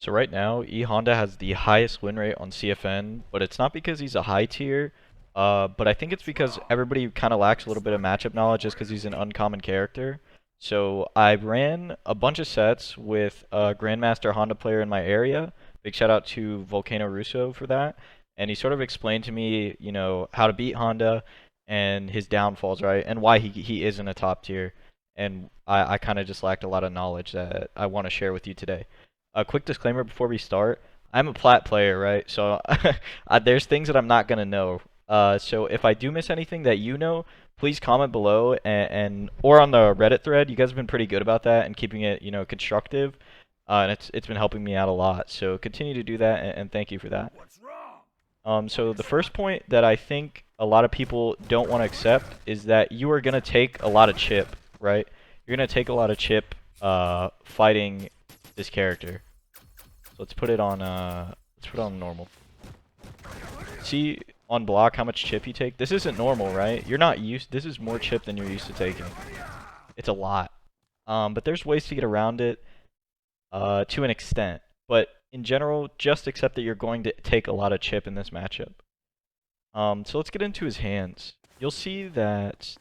So right now, E.Honda has the highest win rate on CFN, but it's not because he's a high tier, but I think it's because everybody kind of lacks a little bit of matchup knowledge just because he's an uncommon character. So I ran a bunch of sets with a Grandmaster Honda player in my area. Big shout out to Volcano Russo for that. And he sort of explained to me, how to beat Honda and his downfalls, right? And why he isn't a top tier. And I kind of just lacked a lot of knowledge that I want to share with you today. A quick disclaimer before we start. I'm a plat player, right? So there's things that I'm not gonna know. So if I do miss anything that you know, please comment below and or on the Reddit thread. You guys have been pretty good about that and keeping it, constructive. And it's been helping me out a lot. So continue to do that and thank you for that. So the first point that I think a lot of people don't want to accept is that you are gonna take a lot of chip, right? You're gonna take a lot of chip fighting this character. So let's put it on normal. See on block how much chip you take? This isn't normal, right? You're not used this is more chip than you're used to taking. It's a lot. But there's ways to get around it to an extent. But in general, just accept that you're going to take a lot of chip in this matchup. So let's get into his hands. You'll see that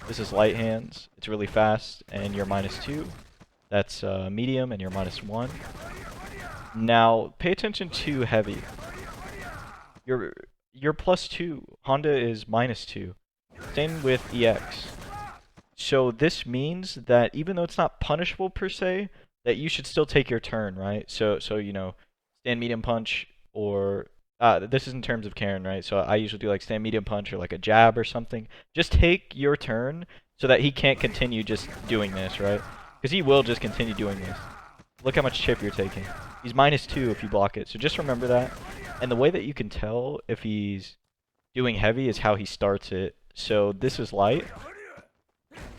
this is light hands. It's really fast, and you're -2. That's medium, and you're -1. Now, pay attention to heavy. You're +2. Honda is -2. Same with EX. So this means that even though it's not punishable per se, that you should still take your turn, right? So stand medium punch or this is in terms of Karen, right? So I usually do like stand medium punch or like a jab or something. Just take your turn so that he can't continue just doing this, right? Because he will just continue doing this. Look how much chip you're taking. He's -2 if you block it. So just remember that. And the way that you can tell if he's doing heavy is how he starts it. So this is light.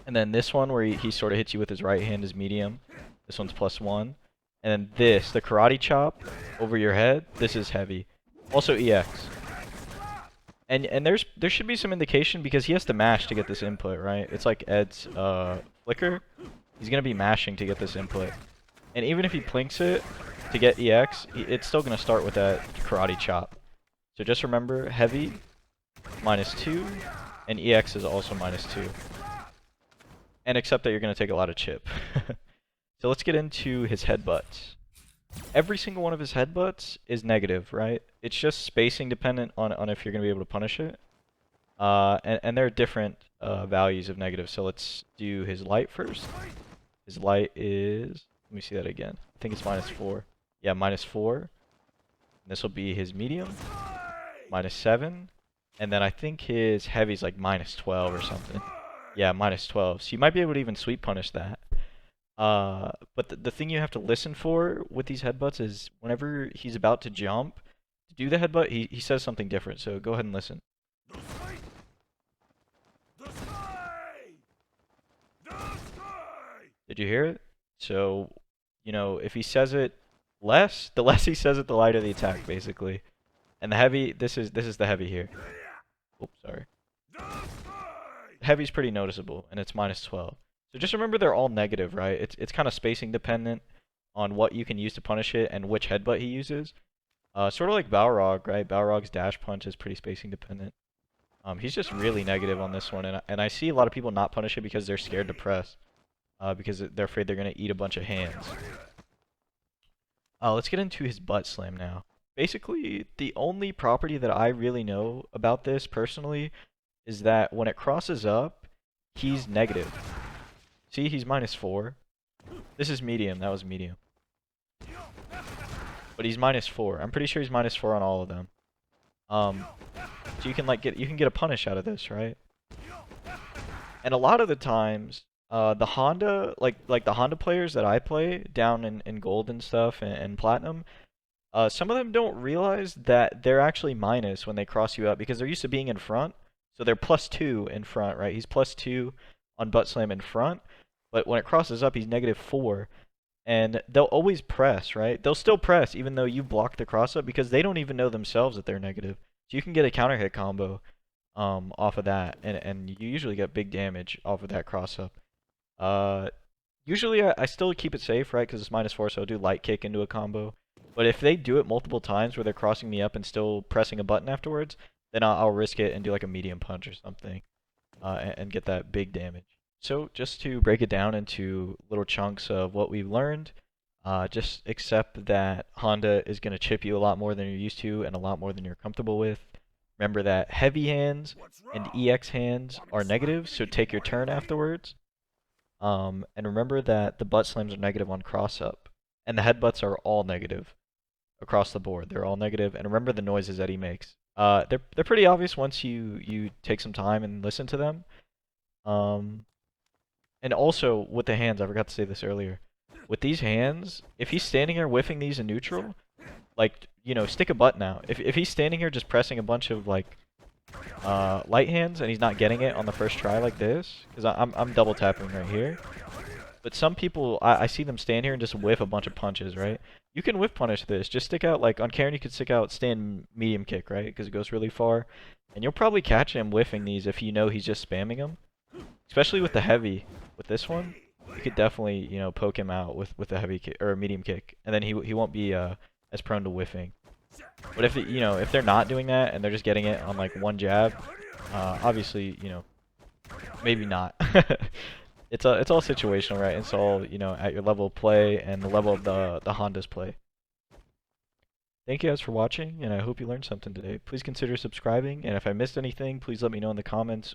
And then this one where he sort of hits you with his right hand is medium. This one's +1. And then this, the karate chop over your head, this is heavy. Also EX. And there should be some indication because he has to mash to get this input, right? It's like Ed's flicker. He's going to be mashing to get this input. And even if he plinks it to get EX, it's still going to start with that karate chop. So just remember, heavy, -2, and EX is also -2. And accept that you're going to take a lot of chip. So let's get into his headbutts. Every single one of his headbutts is negative, right? It's just spacing dependent on if you're going to be able to punish it. And there are different values of negative. So let's do his light first. His light is... Let me see that again. I think it's -4. Yeah, -4. This will be his medium. -7. And then I think his heavy's like -12 or something. Yeah, -12. So you might be able to even sweep punish that. But the thing you have to listen for with these headbutts is whenever he's about to jump, to do the headbutt, he says something different. So go ahead and listen. Did you hear it? So, if he says it less, the less he says it, the lighter the attack, basically. And the heavy, this is the heavy here. Oops, sorry. Heavy's pretty noticeable, and it's -12. So just remember they're all negative, right? It's kind of spacing dependent on what you can use to punish it and which headbutt he uses. Sort of like Balrog, right? Balrog's dash punch is pretty spacing dependent. He's just really negative on this one, and I see a lot of people not punish it because they're scared to press. Because they're afraid they're going to eat a bunch of hands. Let's get into his butt slam now. Basically, the only property that I really know about this personally is that when it crosses up, he's negative. See, he's -4. This is medium. That was medium. But he's -4. I'm pretty sure he's -4 on all of them. So you can get a punish out of this, right? And a lot of the times, the Honda, like the Honda players that I play down in gold and stuff and platinum, some of them don't realize that they're actually minus when they cross you up because they're used to being in front. So they're +2 in front, right? He's +2 on butt slam in front, but when it crosses up, he's -4. And they'll always press, right? They'll still press even though you block the cross up because they don't even know themselves that they're negative. So you can get a counter hit combo off of that, and you usually get big damage off of that cross up. Usually I still keep it safe, right? Because it's -4, so I'll do light kick into a combo. But if they do it multiple times where they're crossing me up and still pressing a button afterwards, then I'll risk it and do like a medium punch or something, and get that big damage. So just to break it down into little chunks of what we've learned, just accept that Honda is going to chip you a lot more than you're used to and a lot more than you're comfortable with. Remember that heavy hands and EX hands are negative, so take your turn afterwards. And remember that the butt slams are negative on cross up, and the headbutts are all negative across the board. They're all negative, and remember the noises that he makes. They're pretty obvious once you take some time and listen to them. And also with the hands, I forgot to say this earlier. With these hands, if he's standing here whiffing these in neutral, like, you know, stick a button out. If he's standing here just pressing a bunch of like light hands and he's not getting it on the first try like this, because I'm double tapping right here. But some people, I see them stand here and just whiff a bunch of punches, right? You can whiff punish this. Just stick out, like on Karen, you could stick out stand medium kick, right? Because it goes really far. And you'll probably catch him whiffing these if you know he's just spamming them. Especially with the heavy. With this one, you could definitely, you know, poke him out with a heavy kick or a medium kick, and then he won't be as prone to whiffing. But if you know, if they're not doing that and they're just getting it on like one jab, obviously, you know, maybe not. It's all situational, right? It's all, you know, at your level of play and the level of the Honda's play. Thank you guys for watching, and I hope you learned something today. Please consider subscribing, and if I missed anything, please let me know in the comments.